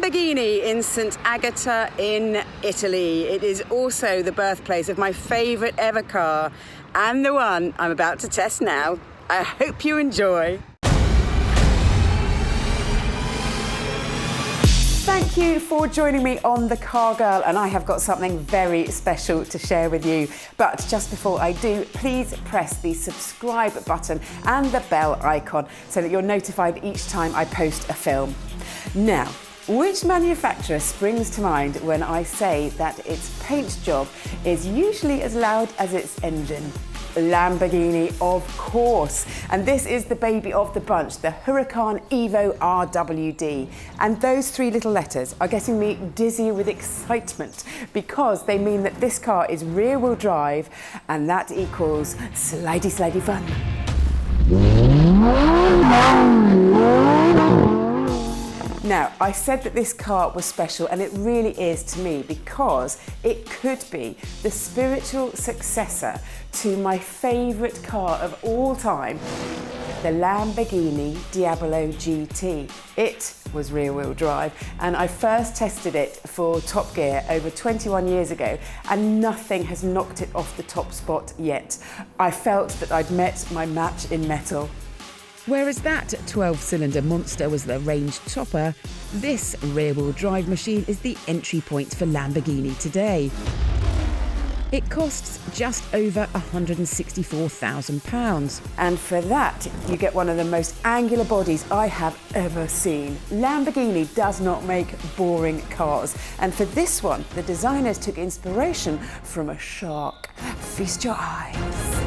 Lamborghini in St. Agata in Italy. It is also the birthplace of my favourite ever car and the one I'm about to test now. I hope you enjoy. Thank you for joining me on The Car Girl, and I have got something very special to share with you. But just before I do, please press the subscribe button and the bell icon so that you're notified each time I post a film. Now, which manufacturer springs to mind when I say that its paint job is usually as loud as its engine? Lamborghini, of course. And this is the baby of the bunch, the Huracan EVO RWD. And those three little letters are getting me dizzy with excitement because they mean that this car is rear-wheel drive, and that equals slidey, slidey fun. Now, I said that this car was special, and it really is to me because it could be the spiritual successor to my favourite car of all time, the Lamborghini Diablo GT. It was rear-wheel drive, and I first tested it for Top Gear over 21 years ago, and nothing has knocked it off the top spot yet. I felt that I'd met my match in metal. Whereas that 12-cylinder monster was the range topper, this rear-wheel drive machine is the entry point for Lamborghini today. It costs just over £164,000. And for that, you get one of the most angular bodies I have ever seen. Lamborghini does not make boring cars. And for this one, the designers took inspiration from a shark. Feast your eyes.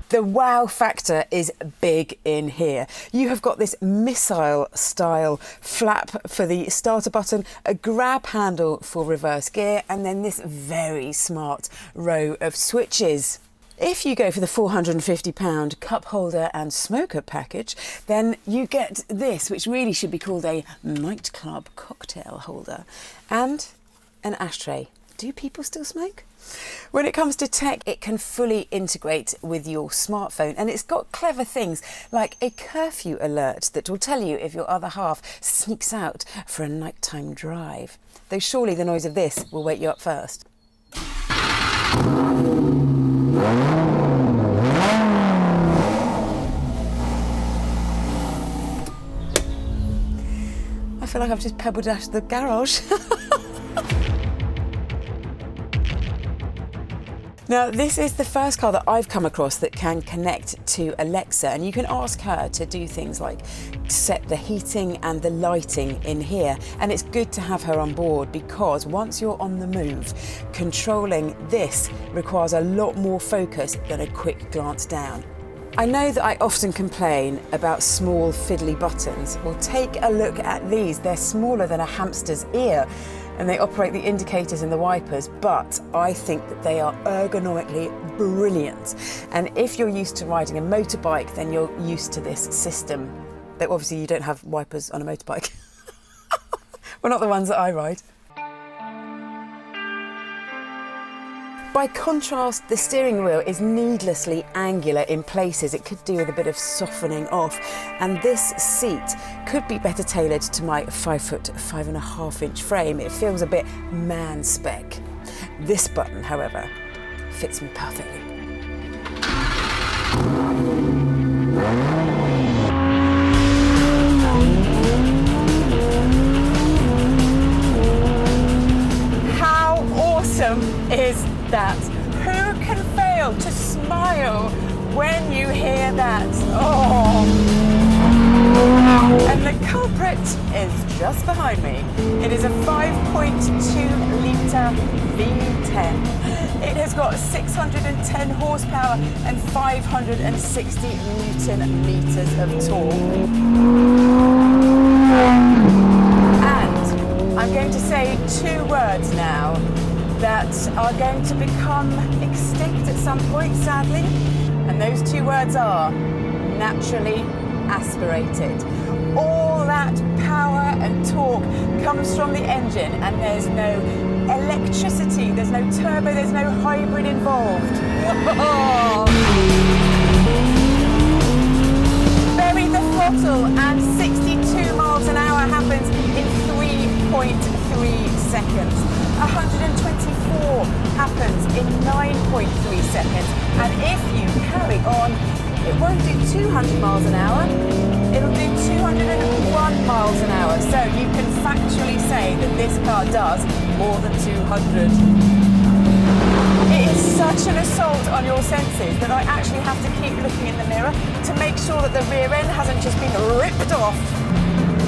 The wow factor is big in here. You have got this missile style flap for the starter button, a grab handle for reverse gear, and then this very smart row of switches. If you go for the £450 cup holder and smoker package, then you get this, which really should be called a nightclub cocktail holder, and an ashtray. Do people still smoke? When it comes to tech, it can fully integrate with your smartphone, and it's got clever things like a curfew alert that will tell you if your other half sneaks out for a nighttime drive. Though surely the noise of this will wake you up first. I feel like I've just pebble dashed the garage. Now, this is the first car that I've come across that can connect to Alexa, and you can ask her to do things like set the heating and the lighting in here. And it's good to have her on board because once you're on the move, controlling this requires a lot more focus than a quick glance down. I know that I often complain about small fiddly buttons. Well, take a look at these. They're smaller than a hamster's ear, and they operate the indicators and the wipers, but I think that they are ergonomically brilliant. And if you're used to riding a motorbike, then you're used to this system. Though obviously you don't have wipers on a motorbike. Well, not the ones that I ride. By contrast, the steering wheel is needlessly angular in places. It could do with a bit of softening off. And this seat could be better tailored to my 5'5.5" frame. It feels a bit man spec. This button, however, fits me perfectly. How awesome is that? Who can fail to smile when you hear that? Oh! And the culprit is just behind me. It is a 5.2 litre V10. It has got 610 horsepower and 560 Newton meters of torque. And I'm going to say two words now that are going to become extinct at some point, sadly. And those two words are naturally aspirated. All that power and torque comes from the engine, and there's no electricity. There's no turbo, there's no hybrid involved. Bury the throttle and 62 miles an hour happens in 3.3 seconds. 124 happens in 9.3 seconds. And if you carry on, it won't do 200 miles an hour, it'll do 201 miles an hour. So you can factually say that this car does more than 200. It is such an assault on your senses that I actually have to keep looking in the mirror to make sure that the rear end hasn't just been ripped off.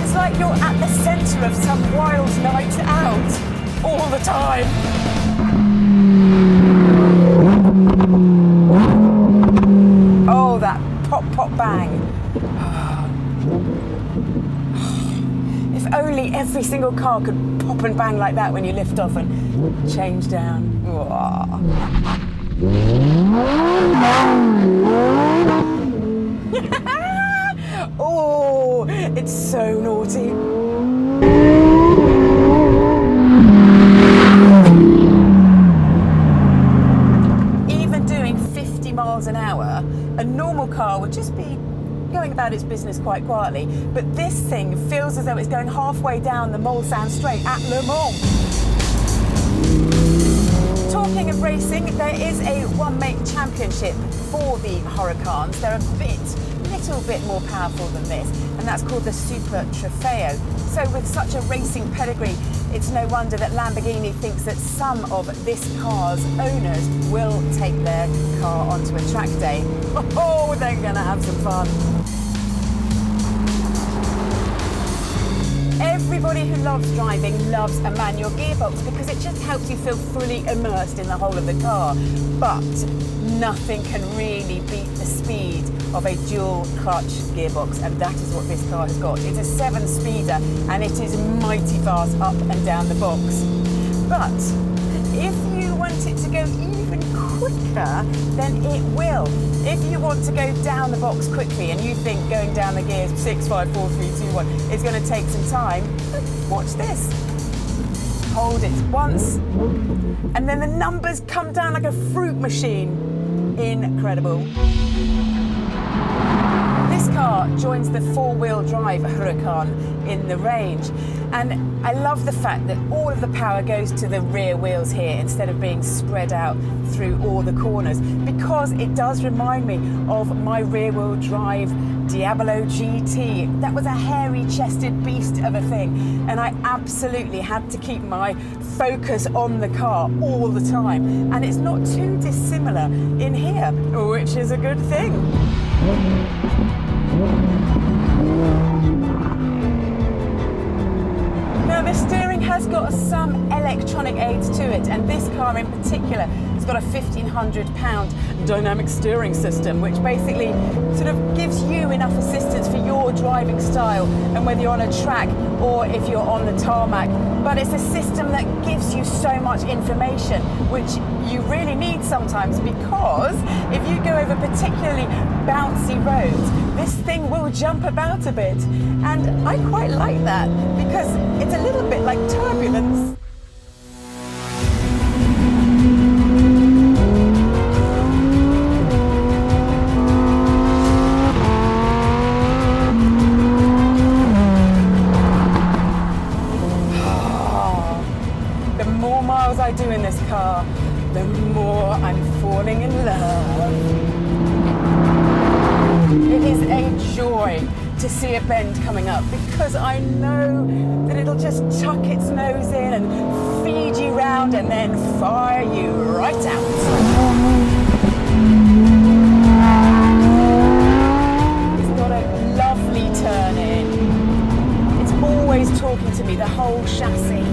It's like you're at the centre of some wild night out all the time. Oh, that pop, pop, bang. If only every single car could pop and bang like that when you lift off and change down. Oh, it's so naughty. Even doing 50 miles an hour, a normal car would just be going about its business quite quietly, but this thing feels as though it's going halfway down the Mulsanne Straight at Le Mans. Talking of racing, there is a one-make championship for the Huracans. They're a little bit more powerful than this, and that's called the Super Trofeo. So with such a racing pedigree, it's no wonder that Lamborghini thinks that some of this car's owners will take their car onto a track day. Oh, they're gonna have some fun. Everybody who loves driving loves a manual gearbox because it just helps you feel fully immersed in the whole of the car. But nothing can really beat the speed of a dual clutch gearbox, and that is what this car has got. It's a 7-speeder and it is mighty fast up and down the box. But if you want it to go even quicker, then it will. If you want to go down the box quickly and you think going down the gears 6, 5, 4, 3, 2, 1 is going to take some time, watch this. Hold it once and then the numbers come down like a fruit machine. Incredible. This car joins the 4-wheel drive Huracan in the range, and I love the fact that all of the power goes to the rear wheels here instead of being spread out through all the corners, because it does remind me of my rear-wheel drive Diablo GT. That was a hairy-chested beast of a thing, and I absolutely had to keep my focus on the car all the time, and it's not too dissimilar in here, which is a good thing. Now the steering has got some electronic aids to it, and this car in particular has got a £1,500 dynamic steering system, which basically sort of gives you enough assistance for your driving style and whether you're on a track or if you're on the tarmac. But it's a system that gives you so much information, which you really need sometimes, because if you go over particularly bouncy roads, this thing will jump about a bit. And I quite like that because it's a little bit like turbulence. The more miles I do in this car, the more I'm falling in love. It is a joy to see a bend coming up because I know that it'll just tuck its nose in and feed you round and then fire you right out. It's got a lovely turn in. It's always talking to me, the whole chassis.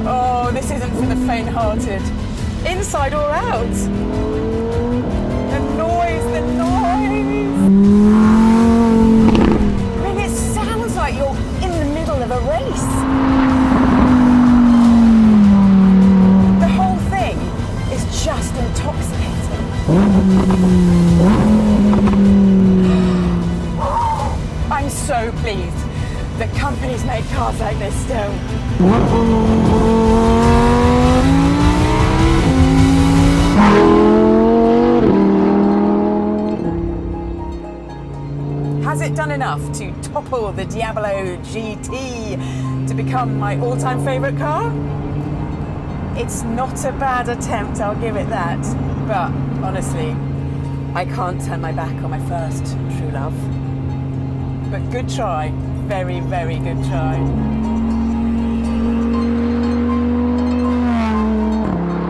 Oh, this isn't for the faint-hearted. Inside or out? The noise, the noise! I mean, it sounds like you're in the middle of a race. The whole thing is just intoxicating. I'm so pleased Has it done enough to topple the Diablo GT to become my all-time favourite car? It's not a bad attempt, I'll give it that. But honestly, I can't turn my back on my first true love. But good try, very, very good try.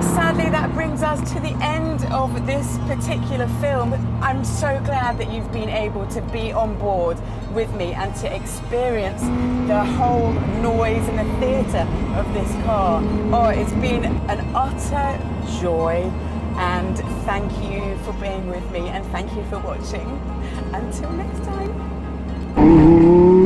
Sadly, that brings us to the end of this particular film. I'm so glad that you've been able to be on board with me and to experience the whole noise and the theatre of this car. Oh, it's been an utter joy, and thank you for being with me, and thank you for watching. Until next time.